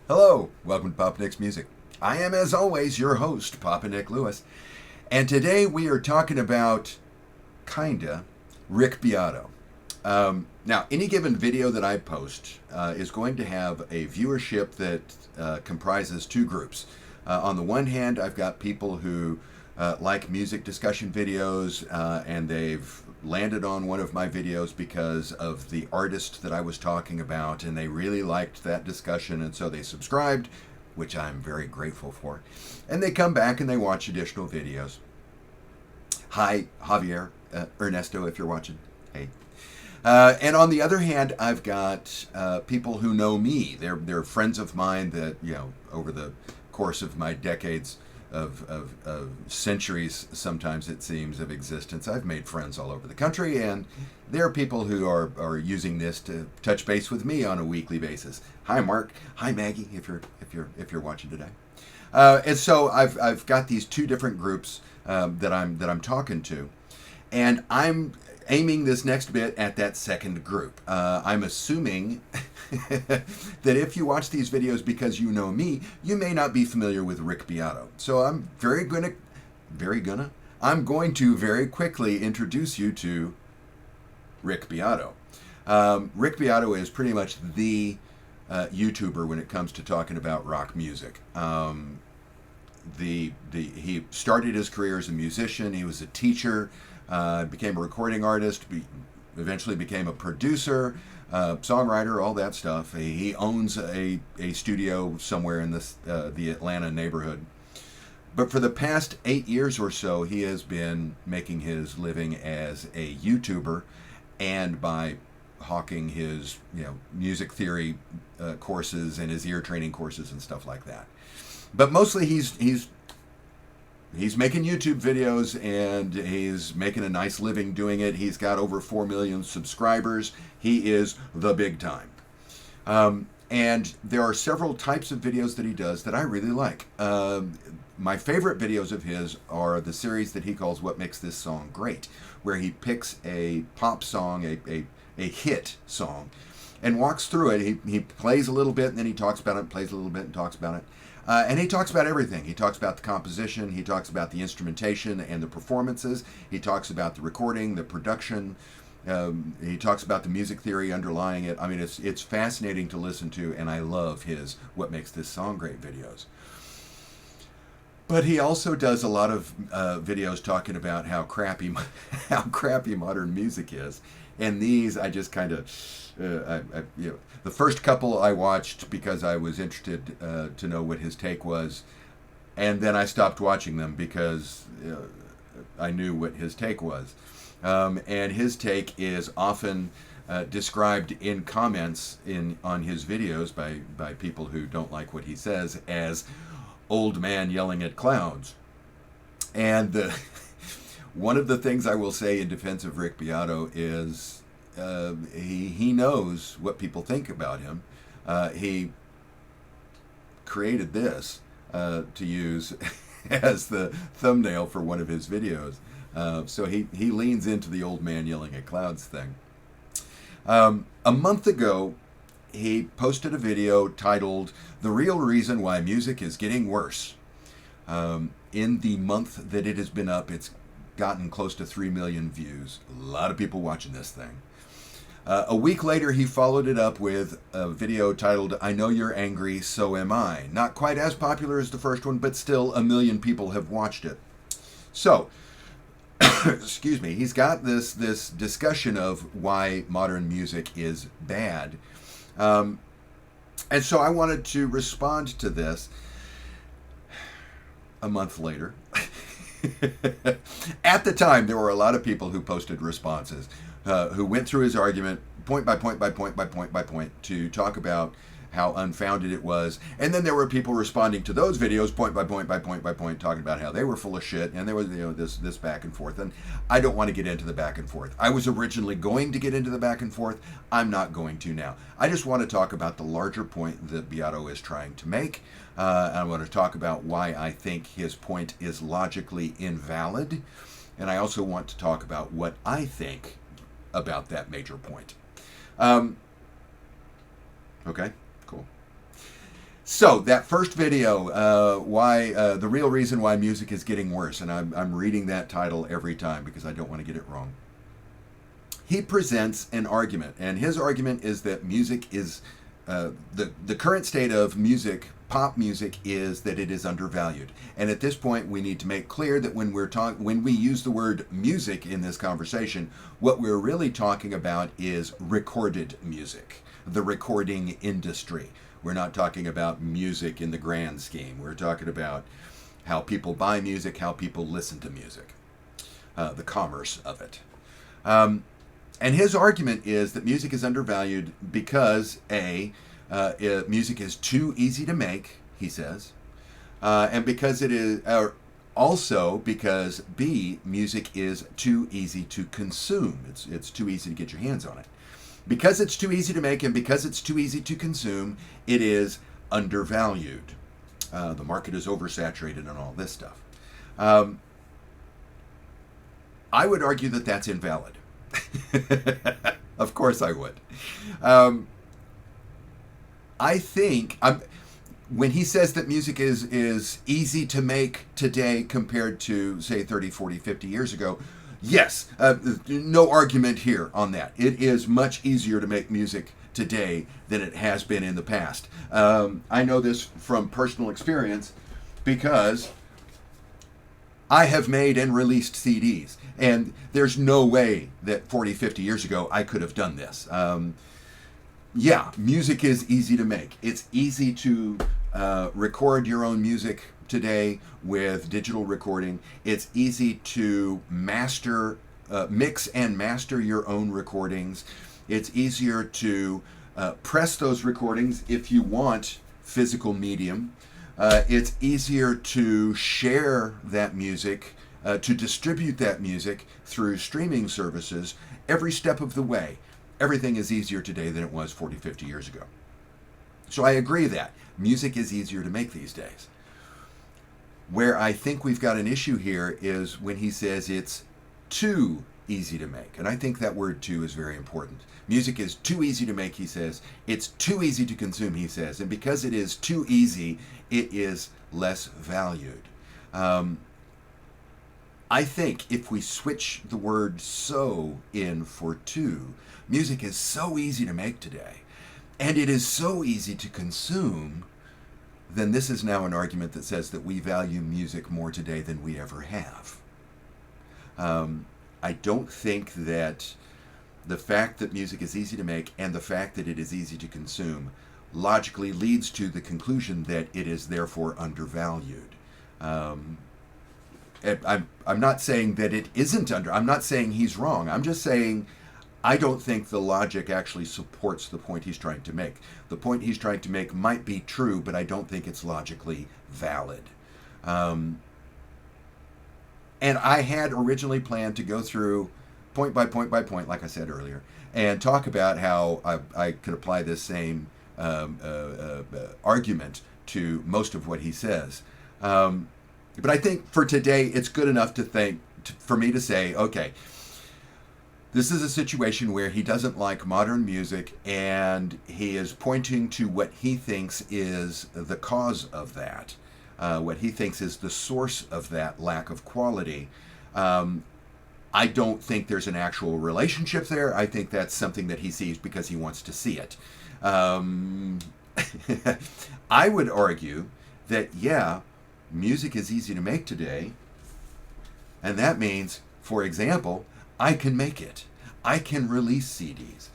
Hello, welcome to Papa Nick's Music. I am, as always, your host, Papa Nick Lewis, and today we are talking about, kinda, Rick Beato. Now, any given video that I post is going to have a viewership that comprises two groups. On the one hand, I've got people who like music discussion videos, and they've landed on one of my videos because of the artist that I was talking about, and they really liked that discussion, and so they subscribed, which I'm very grateful for. And they come back and they watch additional videos. Hi, Javier, Ernesto, if you're watching. Hey. And on the other hand, I've got people who know me. They're friends of mine that, over the course of my decades of centuries, sometimes it seems, of existence, I've made friends all over the country, and there are people who are using this to touch base with me on a weekly basis. Hi, Mark. Hi, Maggie. If you're watching today, and so I've got these two different groups that I'm talking to, and I'm aiming this next bit at that second group. I'm assuming that if you watch these videos because you know me, you may not be familiar with Rick Beato. So I'm going to very quickly introduce you to Rick Beato. Rick Beato is pretty much the YouTuber when it comes to talking about rock music. He started his career as a musician. He was a teacher. Became a recording artist, eventually became a producer, songwriter, all that stuff. He owns a studio somewhere in the Atlanta neighborhood. But for the past 8 years or so, he has been making his living as a YouTuber, and by hawking his music theory courses and his ear training courses and stuff like that. But mostly he's making YouTube videos, and he's making a nice living doing it. He's got over 4 million subscribers. He is the big time. And there are several types of videos that he does that I really like. My favorite videos of his are the series that he calls What Makes This Song Great, where he picks a pop song, a hit song, and walks through it. He plays a little bit, and then he talks about it, plays a little bit, and talks about it. And he talks about everything. He talks about the composition. He talks about the instrumentation and the performances. He talks about the recording, the production. He talks about the music theory underlying it. I mean, it's fascinating to listen to, and I love his What Makes This Song Great videos. But he also does a lot of videos talking about how crappy modern music is. And these, I just kind of, the first couple I watched because I was interested to know what his take was, and then I stopped watching them because I knew what his take was. And his take is often described in comments on his videos by people who don't like what he says as old man yelling at clouds. And one of the things I will say in defense of Rick Beato is he knows what people think about him. He created this to use as the thumbnail for one of his videos. So he leans into the old man yelling at clouds thing. A month ago, he posted a video titled "The Real Reason Why Music is Getting Worse." In the month that it has been up, it's gotten close to 3 million views. A lot of people watching this thing. A week later, he followed it up with a video titled "I Know You're Angry, So Am I." Not quite as popular as the first one, but still 1 million people have watched it. So, excuse me, he's got this discussion of why modern music is bad. And so I wanted to respond to this a month later. At the time, there were a lot of people who posted responses, who went through his argument point by point by point by point by point to talk about how unfounded it was. And then there were people responding to those videos point by point by point by point, talking about how they were full of shit. And there was this back and forth. And I don't want to get into the back and forth. I was originally going to get into the back and forth. I'm not going to now. I just want to talk about the larger point that Beato is trying to make. I want to talk about why I think his point is logically invalid. And I also want to talk about what I think about that major point. Okay, cool. So that first video, why the real reason why music is getting worse, and I'm reading that title every time because I don't want to get it wrong. He presents an argument, and his argument is that music is the current state of music, pop music, is that it is undervalued. And at this point, we need to make clear that when we use the word music in this conversation, what we're really talking about is recorded music, the recording industry. We're not talking about music in the grand scheme. We're talking about how people buy music, how people listen to music, the commerce of it. And his argument is that music is undervalued because music is too easy to make, he says, and because it is, also because B, music is too easy to consume. It's too easy to get your hands on it. Because it's too easy to make and because it's too easy to consume, it is undervalued. The market is oversaturated and all this stuff. I would argue that that's invalid. Of course I would. I think when he says that music is easy to make today compared to, say, 30, 40, 50 years ago, yes, no argument here on that. It is much easier to make music today than it has been in the past. I know this from personal experience because I have made and released CDs, and there's no way that 40, 50 years ago I could have done this. Yeah, music is easy to make. It's easy to record your own music today with digital recording. It's easy to mix and master your own recordings. It's easier to press those recordings if you want physical medium. It's easier to share that music, to distribute that music through streaming services every step of the way. Everything is easier today than it was 40, 50 years ago. So I agree that music is easier to make these days. Where I think we've got an issue here is when he says it's too easy to make. And I think that word too is very important. Music is too easy to make, he says. It's too easy to consume, he says. And because it is too easy, it is less valued. I think if we switch the word so in for too, music is so easy to make today, and it is so easy to consume, then this is now an argument that says that we value music more today than we ever have. I don't think that the fact that music is easy to make and the fact that it is easy to consume logically leads to the conclusion that it is therefore undervalued. I'm not saying that it isn't I'm not saying he's wrong. I'm just saying I don't think the logic actually supports the point he's trying to make. The point he's trying to make might be true, but I don't think it's logically valid. And I had originally planned to go through point by point by point, like I said earlier, and talk about how I could apply this same argument to most of what he says. But I think for today, it's good enough for me to say, okay, this is a situation where he doesn't like modern music, and he is pointing to what he thinks is the cause of that, what he thinks is the source of that lack of quality. I don't think there's an actual relationship there. I think that's something that he sees because he wants to see it. I would argue that, yeah, music is easy to make today, and that means, for example, I can make it. I can release CDs.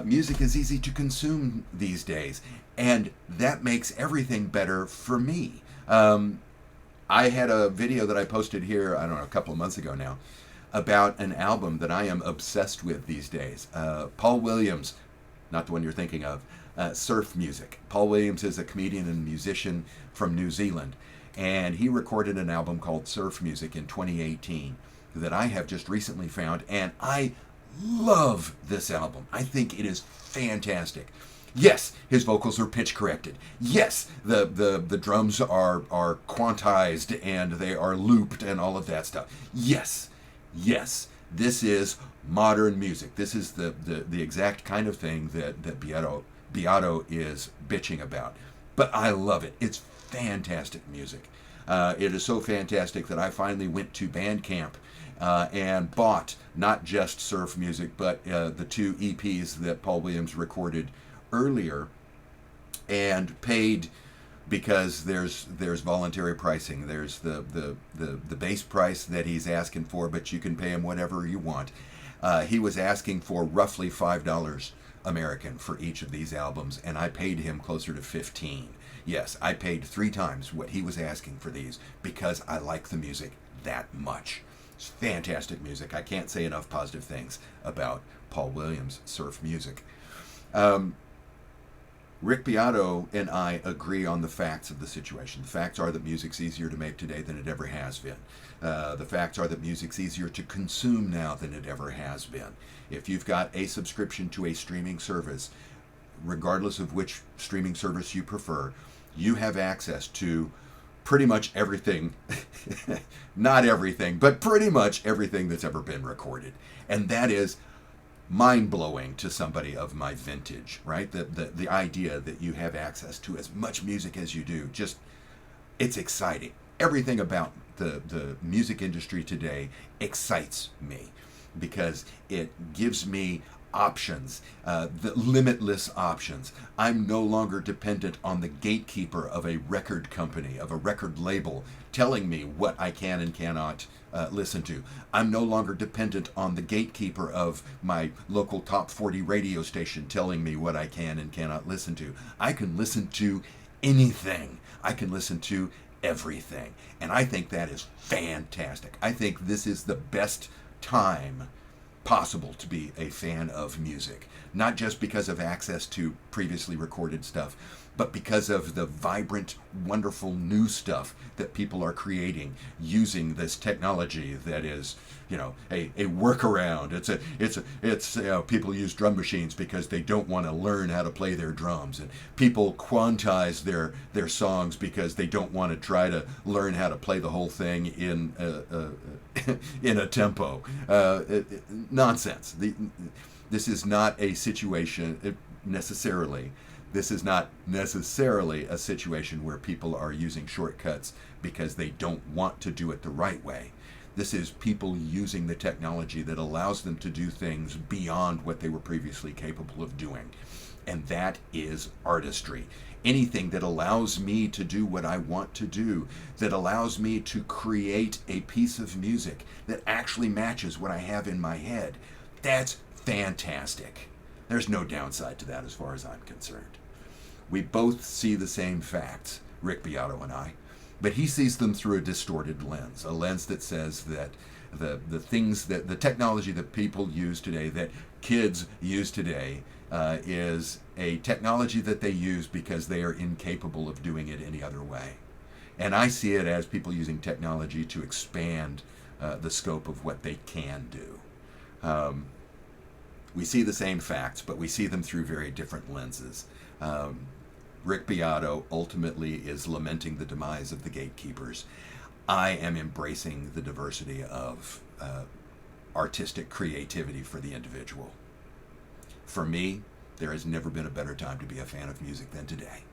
Music is easy to consume these days, and that makes everything better for me. I had a video that I posted here, I don't know, a couple of months ago now, about an album that I am obsessed with these days. Paul Williams, not the one you're thinking of, surf music. Paul Williams is a comedian and musician from New Zealand, and he recorded an album called Surf Music in 2018 that I have just recently found, and I love this album. I think it is fantastic. Yes, his vocals are pitch corrected. Yes, the drums are quantized and they are looped and all of that stuff. Yes, this is modern music. This is the exact kind of thing that Beato is bitching about. but I love it. It's fantastic music. It is so fantastic that I finally went to Bandcamp and bought not just surf music, but the two EPs that Paul Williams recorded earlier, and paid, because there's voluntary pricing. There's the base price that he's asking for, but you can pay him whatever you want. He was asking for roughly $5 American for each of these albums, and I paid him closer to 15. Yes, I paid 3 times what he was asking for these because I like the music that much. It's fantastic music. I can't say enough positive things about Paul Williams' surf music. Rick Beato and I agree on the facts of the situation. The facts are that music's easier to make today than it ever has been. The facts are that music's easier to consume now than it ever has been. If you've got a subscription to a streaming service, regardless of which streaming service you prefer, you have access to pretty much everything, not everything, but pretty much everything that's ever been recorded. And that is mind-blowing to somebody of my vintage, right? The idea that you have access to as much music as you do, just, it's exciting. Everything about the music industry today excites me because it gives me options, the limitless options. I'm no longer dependent on the gatekeeper of a record company, of a record label, telling me what I can and cannot listen to. I'm no longer dependent on the gatekeeper of my local top 40 radio station telling me what I can and cannot listen to. I can listen to anything. I can listen to everything. And I think that is fantastic. I think this is the best time possible to be a fan of music, not just because of access to previously recorded stuff, but because of the vibrant, wonderful new stuff that people are creating using this technology that is, a workaround. It's people use drum machines because they don't want to learn how to play their drums, and people quantize their songs because they don't want to try to learn how to play the whole thing in in a tempo. Nonsense. This is not a situation necessarily. This is not necessarily a situation where people are using shortcuts because they don't want to do it the right way. This is people using the technology that allows them to do things beyond what they were previously capable of doing. And that is artistry. Anything that allows me to do what I want to do, that allows me to create a piece of music that actually matches what I have in my head, that's fantastic. There's no downside to that as far as I'm concerned. We both see the same facts, Rick Beato and I, but he sees them through a distorted lens, a lens that says that the things that the technology that people use today, that kids use today, is a technology that they use because they are incapable of doing it any other way. And I see it as people using technology to expand the scope of what they can do. We see the same facts, but we see them through very different lenses. Rick Beato ultimately is lamenting the demise of the gatekeepers. I am embracing the diversity of artistic creativity for the individual. For me, there has never been a better time to be a fan of music than today,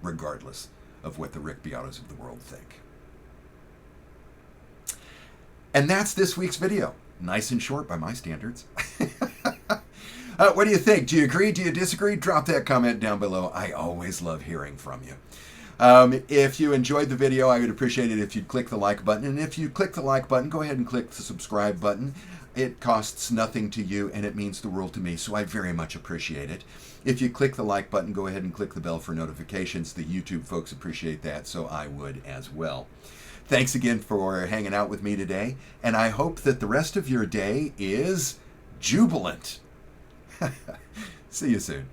regardless of what the Rick Beatos of the world think. And that's this week's video. Nice and short by my standards. What do you think? Do you agree? Do you disagree? Drop that comment down below. I always love hearing from you. If you enjoyed the video, I would appreciate it if you'd click the like button. And if you click the like button, go ahead and click the subscribe button. It costs nothing to you, and it means the world to me, so I very much appreciate it. If you click the like button, go ahead and click the bell for notifications. The YouTube folks appreciate that, so I would as well. Thanks again for hanging out with me today, and I hope that the rest of your day is jubilant. See you soon.